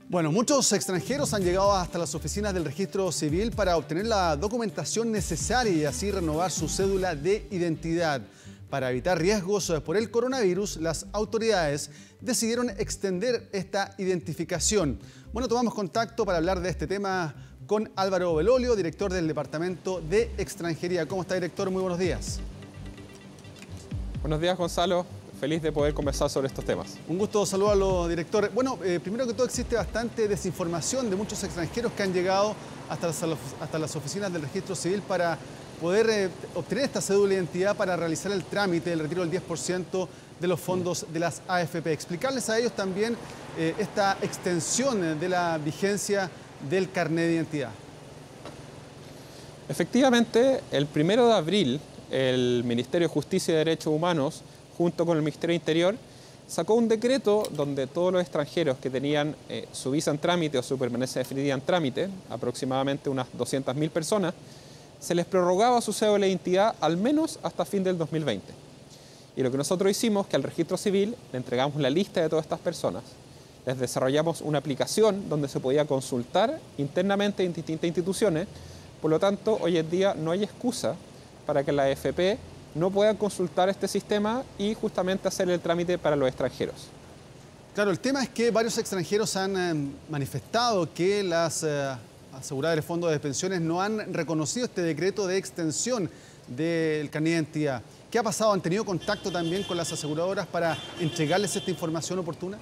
Bueno, muchos extranjeros han llegado hasta las oficinas del registro civil para obtener la documentación necesaria y así renovar su cédula de identidad. Para evitar riesgos por el coronavirus, las autoridades decidieron extender esta identificación. Bueno, tomamos contacto para hablar de este tema con Álvaro Belolio, director del Departamento de Extranjería. ¿Cómo está, director? Muy buenos días. Buenos días, Gonzalo. Feliz de poder conversar sobre estos temas. Un gusto saludarlo, director. Bueno, primero que todo existe bastante desinformación de muchos extranjeros que han llegado hasta las oficinas del registro civil para poder obtener esta cédula de identidad para realizar el trámite del retiro del 10% de los fondos de las AFP. Explicarles a ellos también esta extensión de la vigencia del carnet de identidad. Efectivamente, el 1 de abril, el Ministerio de Justicia y Derechos Humanos, junto con el Ministerio del Interior, sacó un decreto donde todos los extranjeros que tenían su visa en trámite o su permanencia definitiva en trámite, aproximadamente unas 200.000 personas, se les prorrogaba su cédula de identidad al menos hasta fin del 2020. Y lo que nosotros hicimos es que al registro civil le entregamos la lista de todas estas personas, les desarrollamos una aplicación donde se podía consultar internamente en distintas instituciones. Por lo tanto, hoy en día no hay excusa para que la AFP no puedan consultar este sistema y justamente hacer el trámite para los extranjeros. Claro, el tema es que varios extranjeros han manifestado que las aseguradoras de fondos de pensiones no han reconocido este decreto de extensión del carnet de identidad. ¿Qué ha pasado? ¿Han tenido contacto también con las aseguradoras para entregarles esta información oportuna?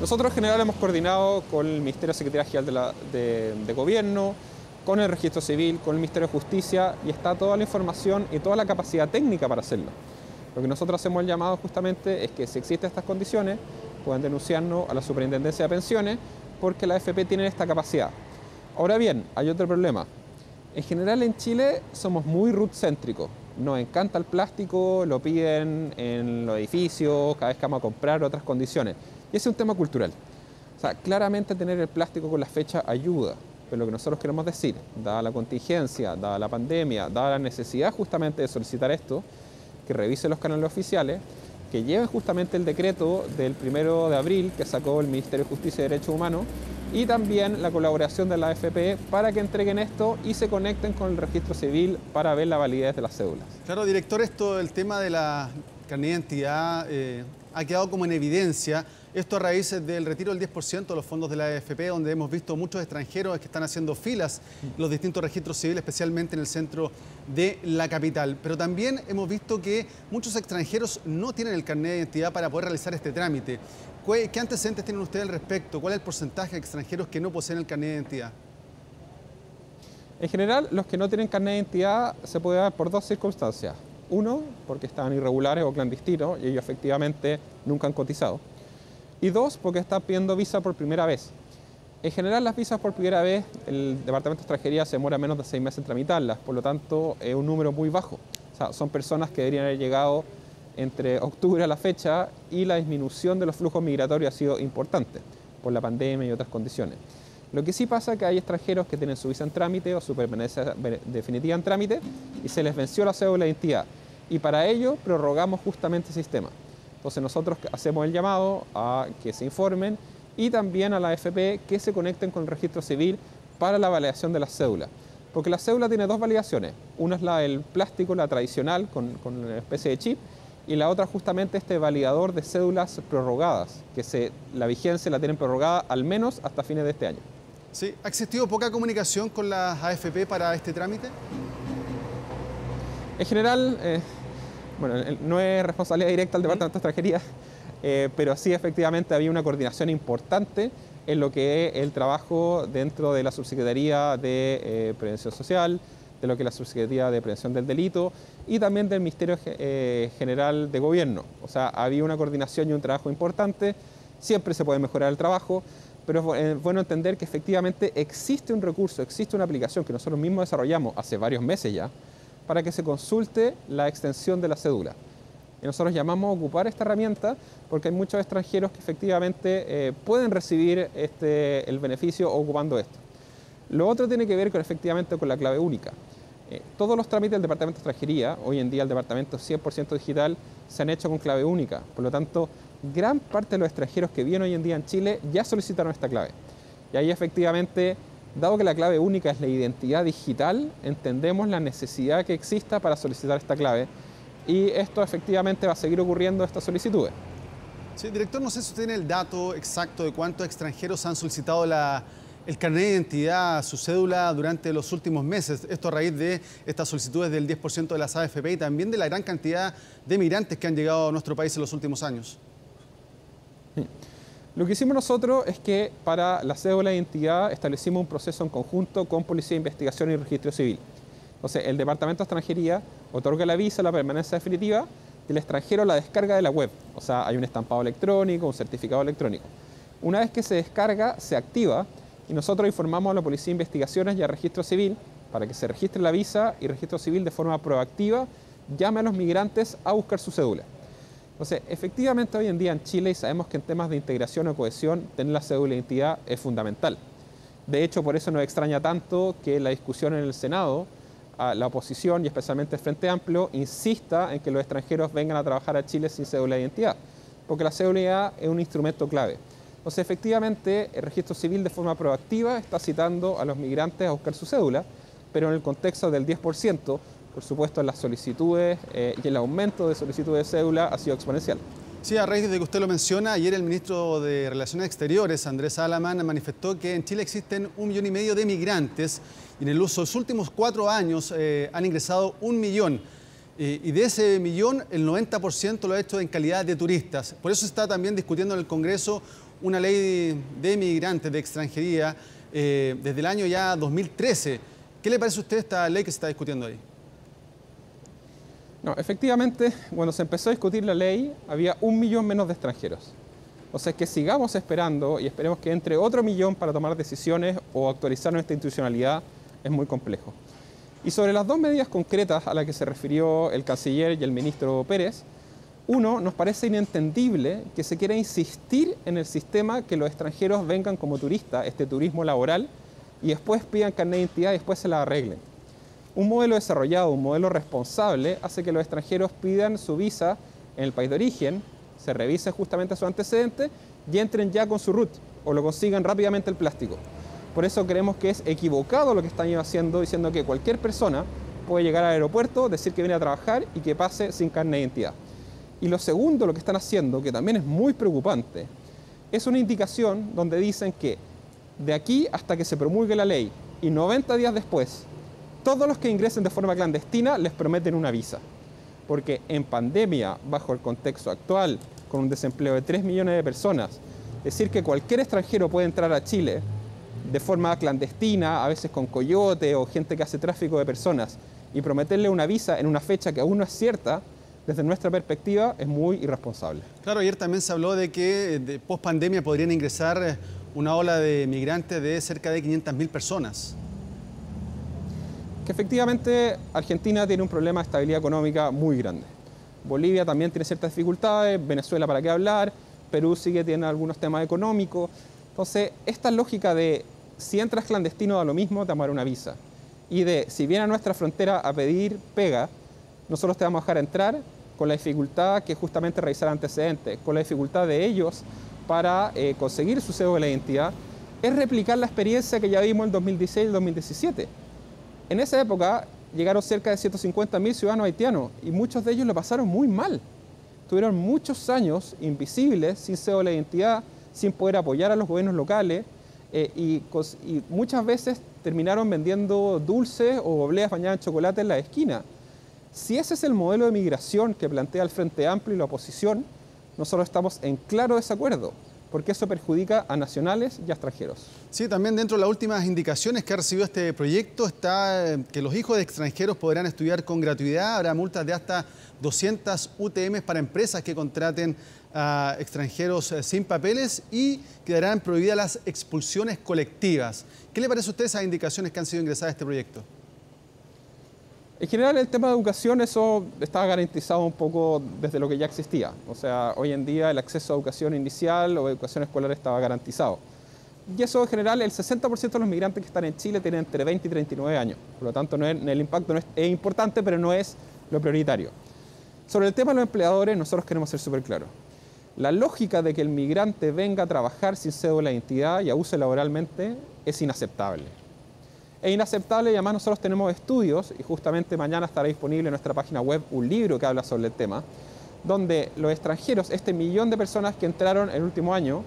Nosotros en general hemos coordinado con el Ministerio de Secretaría General de Gobierno, con el Registro Civil, con el Ministerio de Justicia, y está toda la información y toda la capacidad técnica para hacerlo. Lo que nosotros hacemos el llamado justamente es que si existen estas condiciones, puedan denunciarnos a la Superintendencia de Pensiones, porque la AFP tiene esta capacidad. Ahora bien, hay otro problema. En general en Chile somos muy root-céntricos. Nos encanta el plástico, lo piden en los edificios, cada vez que vamos a comprar, otras condiciones. Y ese es un tema cultural. O sea, claramente tener el plástico con la fecha ayuda. Pero lo que nosotros queremos decir, dada la contingencia, dada la pandemia, dada la necesidad justamente de solicitar esto, que revise los canales oficiales, que lleven justamente el decreto del 1 de abril que sacó el Ministerio de Justicia y Derechos Humanos y también la colaboración de la AFP para que entreguen esto y se conecten con el registro civil para ver la validez de las cédulas. Claro, director, el tema de la carnet de identidad ha quedado como en evidencia. Esto a raíz del retiro del 10% de los fondos de la AFP, donde hemos visto muchos extranjeros que están haciendo filas en los distintos registros civiles, especialmente en el centro de la capital. Pero también hemos visto que muchos extranjeros no tienen el carnet de identidad para poder realizar este trámite. ¿Qué antecedentes tienen ustedes al respecto? ¿Cuál es el porcentaje de extranjeros que no poseen el carnet de identidad? En general, los que no tienen carnet de identidad se puede dar por dos circunstancias. Uno, porque estaban irregulares o clandestinos y ellos efectivamente nunca han cotizado. Y dos, porque están pidiendo visa por primera vez. En general, las visas por primera vez, el Departamento de Extranjería se demora menos de 6 meses en tramitarlas, por lo tanto, es un número muy bajo. O sea, son personas que deberían haber llegado entre octubre a la fecha y la disminución de los flujos migratorios ha sido importante por la pandemia y otras condiciones. Lo que sí pasa es que hay extranjeros que tienen su visa en trámite o su permanencia definitiva en trámite y se les venció la cédula de identidad. Y para ello prorrogamos justamente el sistema. Entonces nosotros hacemos el llamado a que se informen y también a la AFP que se conecten con el registro civil para la validación de las cédulas. Porque la cédula tiene dos validaciones. Una es la del plástico, la tradicional, con una especie de chip, y la otra justamente este validador de cédulas prorrogadas, que la vigencia la tienen prorrogada al menos hasta fines de este año. Sí, ¿ha existido poca comunicación con las AFP para este trámite? En general, bueno, no es responsabilidad directa del Departamento de Extranjería, pero sí efectivamente había una coordinación importante en lo que es el trabajo dentro de la Subsecretaría de Prevención Social, de lo que es la Subsecretaría de Prevención del Delito y también del Ministerio General de Gobierno. O sea, había una coordinación y un trabajo importante, siempre se puede mejorar el trabajo, pero es bueno entender que efectivamente existe un recurso, existe una aplicación que nosotros mismos desarrollamos hace varios meses ya, para que se consulte la extensión de la cédula. Y nosotros llamamos a ocupar esta herramienta porque hay muchos extranjeros que efectivamente pueden recibir el beneficio ocupando esto. Lo otro tiene que ver efectivamente con la clave única. Todos los trámites del Departamento de Extranjería, hoy en día el departamento 100% digital, se han hecho con clave única. Por lo tanto, gran parte de los extranjeros que viven hoy en día en Chile ya solicitaron esta clave. Y ahí efectivamente, dado que la clave única es la identidad digital, entendemos la necesidad que exista para solicitar esta clave. Y esto efectivamente va a seguir ocurriendo estas solicitudes. Sí, director, no sé si usted tiene el dato exacto de cuántos extranjeros han solicitado el carnet de identidad, su cédula, durante los últimos meses. Esto a raíz de estas solicitudes del 10% de las AFP y también de la gran cantidad de migrantes que han llegado a nuestro país en los últimos años. Lo que hicimos nosotros es que para la cédula de identidad establecimos un proceso en conjunto con Policía de Investigación y Registro Civil. Entonces, el Departamento de Extranjería otorga la visa, la permanencia definitiva, y el extranjero la descarga de la web. O sea, hay un estampado electrónico, un certificado electrónico. Una vez que se descarga, se activa y nosotros informamos a la Policía de Investigaciones y a Registro Civil para que se registre la visa y Registro Civil de forma proactiva llame a los migrantes a buscar su cédula. Entonces, efectivamente hoy en día en Chile, y sabemos que en temas de integración o cohesión, tener la cédula de identidad es fundamental. De hecho, por eso nos extraña tanto que la discusión en el Senado, la oposición y especialmente el Frente Amplio insista en que los extranjeros vengan a trabajar a Chile sin cédula de identidad, porque la cédula de identidad es un instrumento clave. Entonces, efectivamente, el Registro Civil de forma proactiva está citando a los migrantes a buscar su cédula, pero en el contexto del 10%, por supuesto, las solicitudes y el aumento de solicitudes de cédula ha sido exponencial. Sí, a raíz de que usted lo menciona, ayer el ministro de Relaciones Exteriores, Andrés Alamán, manifestó que en Chile existen 1,5 millones de migrantes y en los últimos 4 años han ingresado 1 millón. Y de ese millón, el 90% lo ha hecho en calidad de turistas. Por eso se está también discutiendo en el Congreso una ley de migrantes, de extranjería, desde el año ya 2013. ¿Qué le parece a usted esta ley que se está discutiendo ahí? No, efectivamente, cuando se empezó a discutir la ley, había 1 millón menos de extranjeros. O sea, que sigamos esperando y esperemos que entre otro millón para tomar decisiones o actualizar nuestra institucionalidad es muy complejo. Y sobre las dos medidas concretas a las que se refirió el canciller y el ministro Pérez, uno, nos parece inentendible que se quiera insistir en el sistema que los extranjeros vengan como turistas, este turismo laboral, y después pidan carnet de identidad y después se la arreglen. Un modelo desarrollado, un modelo responsable, hace que los extranjeros pidan su visa en el país de origen, se revise justamente su antecedente y entren ya con su RUT o lo consigan rápidamente el plástico. Por eso creemos que es equivocado lo que están haciendo, diciendo que cualquier persona puede llegar al aeropuerto, decir que viene a trabajar y que pase sin carnet de identidad. Y lo segundo, lo que están haciendo, que también es muy preocupante, es una indicación donde dicen que de aquí hasta que se promulgue la ley y 90 días después, todos los que ingresen de forma clandestina les prometen una visa. Porque en pandemia, bajo el contexto actual, con un desempleo de 3 millones de personas, decir que cualquier extranjero puede entrar a Chile de forma clandestina, a veces con coyote o gente que hace tráfico de personas, y prometerle una visa en una fecha que aún no es cierta, desde nuestra perspectiva, es muy irresponsable. Claro, ayer también se habló de que post pandemia podrían ingresar una ola de migrantes de cerca de 500.000 personas. Que efectivamente Argentina tiene un problema de estabilidad económica muy grande. Bolivia también tiene ciertas dificultades, Venezuela para qué hablar, Perú sigue teniendo algunos temas económicos. Entonces, esta lógica de si entras clandestino da lo mismo, te vamos a dar una visa. Y de si viene a nuestra frontera a pedir pega, nosotros te vamos a dejar entrar con la dificultad que es justamente revisar antecedentes, con la dificultad de ellos para conseguir su cédula de identidad, es replicar la experiencia que ya vimos en 2016 y 2017. En esa época llegaron cerca de 150.000 ciudadanos haitianos y muchos de ellos lo pasaron muy mal. Tuvieron muchos años invisibles, sin cédula de identidad, sin poder apoyar a los gobiernos locales y muchas veces terminaron vendiendo dulces o obleas bañadas en chocolate en la esquina. Si ese es el modelo de migración que plantea el Frente Amplio y la oposición, nosotros estamos en claro desacuerdo, porque eso perjudica a nacionales y a extranjeros. Sí, también dentro de las últimas indicaciones que ha recibido este proyecto está que los hijos de extranjeros podrán estudiar con gratuidad, habrá multas de hasta 200 UTM para empresas que contraten a extranjeros sin papeles y quedarán prohibidas las expulsiones colectivas. ¿Qué le parece a usted esas indicaciones que han sido ingresadas a este proyecto? En general, el tema de educación, eso estaba garantizado un poco desde lo que ya existía. O sea, hoy en día el acceso a educación inicial o educación escolar estaba garantizado. Y eso, en general, el 60% de los migrantes que están en Chile tienen entre 20 y 39 años. Por lo tanto, el impacto es importante, pero no es lo prioritario. Sobre el tema de los empleadores, nosotros queremos ser súper claros. La lógica de que el migrante venga a trabajar sin cédula de identidad y abuse laboralmente es inaceptable. Es inaceptable y además nosotros tenemos estudios, y justamente mañana estará disponible en nuestra página web un libro que habla sobre el tema, donde los extranjeros, este millón de personas que entraron el último año,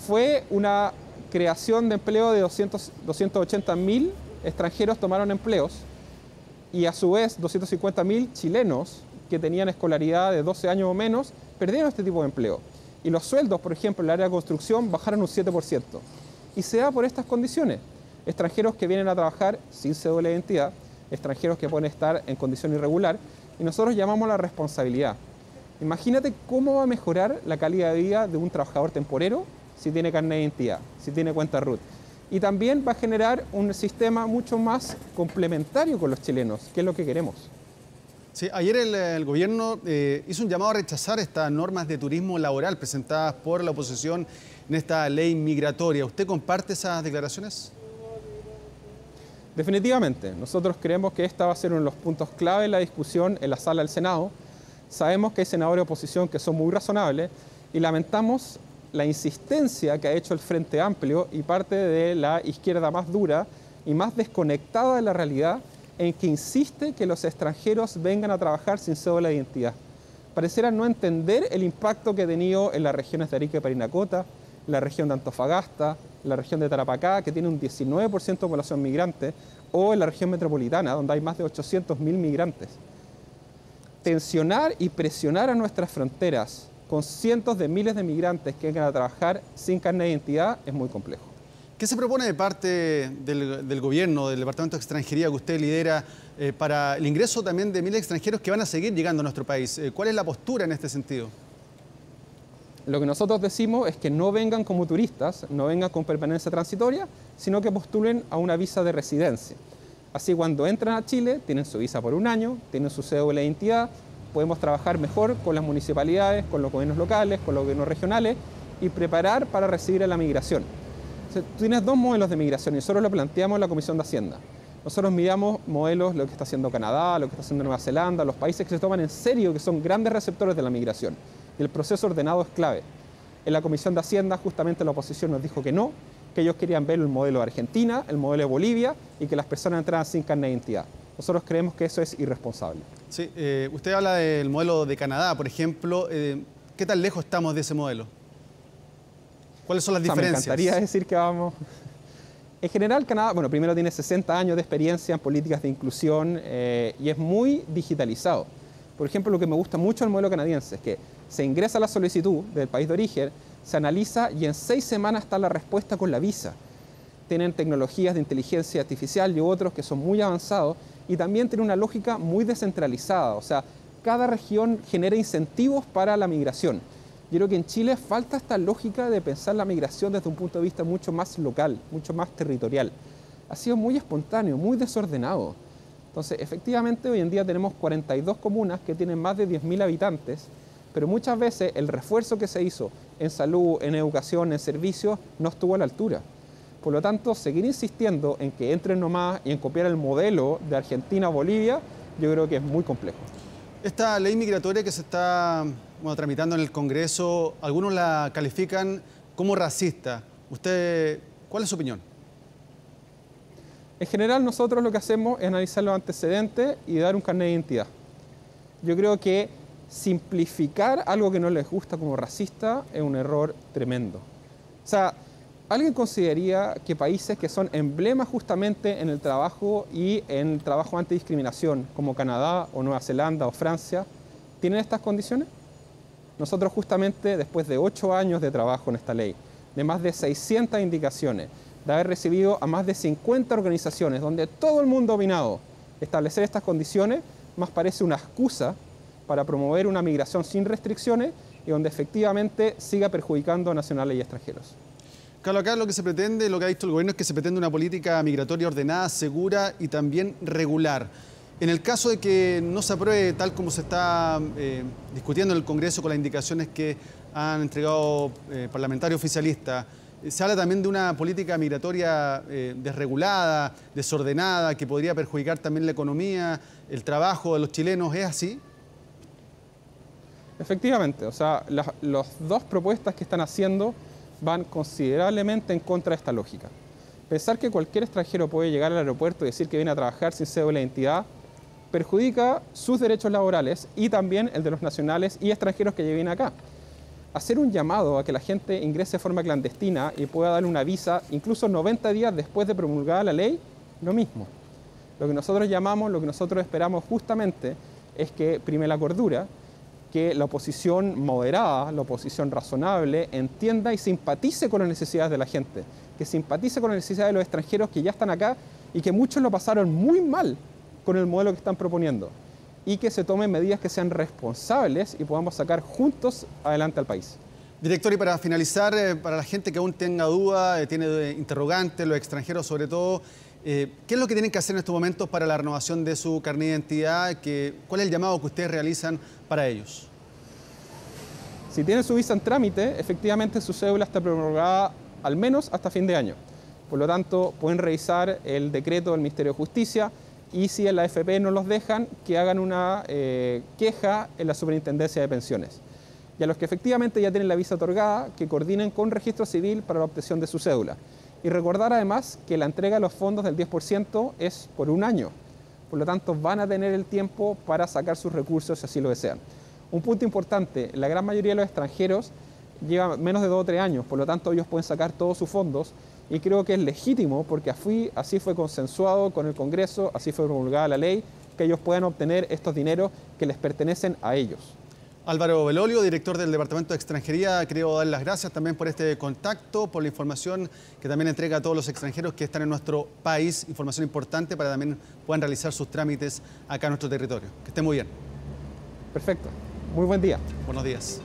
fue una creación de empleo de 280.000 extranjeros tomaron empleos y a su vez 250.000 chilenos que tenían escolaridad de 12 años o menos perdieron este tipo de empleo. Y los sueldos, por ejemplo, en el área de construcción bajaron un 7%. Y se da por estas condiciones. Extranjeros que vienen a trabajar sin cédula de identidad, extranjeros que pueden estar en condición irregular, y nosotros llamamos la responsabilidad. Imagínate cómo va a mejorar la calidad de vida de un trabajador temporero si tiene carnet de identidad, si tiene cuenta RUT. Y también va a generar un sistema mucho más complementario con los chilenos, que es lo que queremos. Sí, ayer el gobierno hizo un llamado a rechazar estas normas de turismo laboral presentadas por la oposición en esta ley migratoria. ¿Usted comparte esas declaraciones? Definitivamente. Nosotros creemos que esta va a ser uno de los puntos clave de la discusión en la sala del Senado. Sabemos que hay senadores de oposición que son muy razonables y lamentamos la insistencia que ha hecho el Frente Amplio y parte de la izquierda más dura y más desconectada de la realidad en que insiste que los extranjeros vengan a trabajar sin cédula de identidad. Pareciera no entender el impacto que ha tenido en las regiones de Arica y Parinacota, la región de Antofagasta, la región de Tarapacá, que tiene un 19% de población migrante, o en la región metropolitana, donde hay más de 800.000 migrantes. Tensionar y presionar a nuestras fronteras con cientos de miles de migrantes que vengan a trabajar sin carnet de identidad es muy complejo. ¿Qué se propone de parte del gobierno, del Departamento de Extranjería que usted lidera, para el ingreso también de miles de extranjeros que van a seguir llegando a nuestro país? ¿Cuál es la postura en este sentido? Lo que nosotros decimos es que no vengan como turistas, no vengan con permanencia transitoria, sino que postulen a una visa de residencia. Así cuando entran a Chile, tienen su visa por un año, tienen su cédula de identidad, podemos trabajar mejor con las municipalidades, con los gobiernos locales, con los gobiernos regionales y preparar para recibir a la migración. O sea, tú tienes dos modelos de migración y nosotros lo planteamos en la Comisión de Hacienda. Nosotros miramos modelos, lo que está haciendo Canadá, lo que está haciendo Nueva Zelanda, los países que se toman en serio, que son grandes receptores de la migración. Y el proceso ordenado es clave. En la Comisión de Hacienda justamente la oposición nos dijo que no, que ellos querían ver el modelo de Argentina, el modelo de Bolivia y que las personas entraran sin carnet de identidad. Nosotros creemos que eso es irresponsable. Sí, usted habla del modelo de Canadá, por ejemplo. ¿Qué tan lejos estamos de ese modelo? ¿Cuáles son las diferencias? Me encantaría decir que vamos... En general, Canadá, bueno, primero tiene 60 años de experiencia en políticas de inclusión y es muy digitalizado. Por ejemplo, lo que me gusta mucho del modelo canadiense es que se ingresa la solicitud del país de origen, se analiza y en 6 semanas está la respuesta con la visa. Tienen tecnologías de inteligencia artificial y otros que son muy avanzados y también tienen una lógica muy descentralizada. O sea, cada región genera incentivos para la migración. Yo creo que en Chile falta esta lógica de pensar la migración desde un punto de vista mucho más local, mucho más territorial. Ha sido muy espontáneo, muy desordenado. Entonces, efectivamente, hoy en día tenemos 42 comunas que tienen más de 10.000 habitantes, pero muchas veces el refuerzo que se hizo en salud, en educación, en servicios, no estuvo a la altura. Por lo tanto, seguir insistiendo en que entren nomás y en copiar el modelo de Argentina o Bolivia, yo creo que es muy complejo. Esta ley migratoria que se está tramitando en el Congreso, algunos la califican como racista. ¿Usted, cuál es su opinión? En general, nosotros lo que hacemos es analizar los antecedentes y dar un carnet de identidad. Yo creo que simplificar algo que no les gusta como racista es un error tremendo. O sea, ¿alguien consideraría que países que son emblemas justamente en el trabajo y en el trabajo antidiscriminación, como Canadá o Nueva Zelanda o Francia, tienen estas condiciones? Nosotros justamente, después de 8 años de trabajo en esta ley, de más de 600 indicaciones, de haber recibido a más de 50 organizaciones donde todo el mundo ha opinado, establecer estas condiciones más parece una excusa para promover una migración sin restricciones y donde efectivamente siga perjudicando a nacionales y extranjeros. Claro, acá lo que se pretende, lo que ha dicho el gobierno es que se pretende una política migratoria ordenada, segura y también regular. En el caso de que no se apruebe tal como se está discutiendo en el Congreso con las indicaciones que han entregado parlamentarios oficialistas, se habla también de una política migratoria desregulada, desordenada, que podría perjudicar también la economía, el trabajo de los chilenos. ¿Es así? Efectivamente, o sea, las dos propuestas que están haciendo van considerablemente en contra de esta lógica. Pensar que cualquier extranjero puede llegar al aeropuerto y decir que viene a trabajar sin cédula de identidad perjudica sus derechos laborales y también el de los nacionales y extranjeros que lleguen acá. Hacer un llamado a que la gente ingrese de forma clandestina y pueda darle una visa incluso 90 días después de promulgada la ley, lo mismo. Lo que nosotros llamamos, lo que nosotros esperamos justamente es que prime la cordura, que la oposición moderada, la oposición razonable, entienda y simpatice con las necesidades de la gente, que simpatice con las necesidades de los extranjeros que ya están acá y que muchos lo pasaron muy mal con el modelo que están proponiendo, y que se tomen medidas que sean responsables y podamos sacar juntos adelante al país. Director, y para finalizar, para la gente que aún tenga duda, tiene interrogantes, los extranjeros sobre todo, ¿qué es lo que tienen que hacer en estos momentos para la renovación de su carnet de identidad? ¿Cuál es el llamado que ustedes realizan para ellos? Si tienen su visa en trámite, efectivamente su cédula está prorrogada al menos hasta fin de año. Por lo tanto, pueden revisar el decreto del Ministerio de Justicia y si en la AFP no los dejan, que hagan una queja en la Superintendencia de Pensiones. Y a los que efectivamente ya tienen la visa otorgada, que coordinen con Registro Civil para la obtención de su cédula. Y recordar además que la entrega de los fondos del 10% es por un año. Por lo tanto, van a tener el tiempo para sacar sus recursos si así lo desean. Un punto importante, la gran mayoría de los extranjeros llevan menos de 2 o 3 años, por lo tanto ellos pueden sacar todos sus fondos y creo que es legítimo porque así fue consensuado con el Congreso, así fue promulgada la ley, que ellos puedan obtener estos dineros que les pertenecen a ellos. Álvaro Belolio, director del Departamento de Extranjería, quiero dar las gracias también por este contacto, por la información que también entrega a todos los extranjeros que están en nuestro país, información importante para que también puedan realizar sus trámites acá en nuestro territorio. Que estén muy bien. Perfecto. Muy buen día. Buenos días.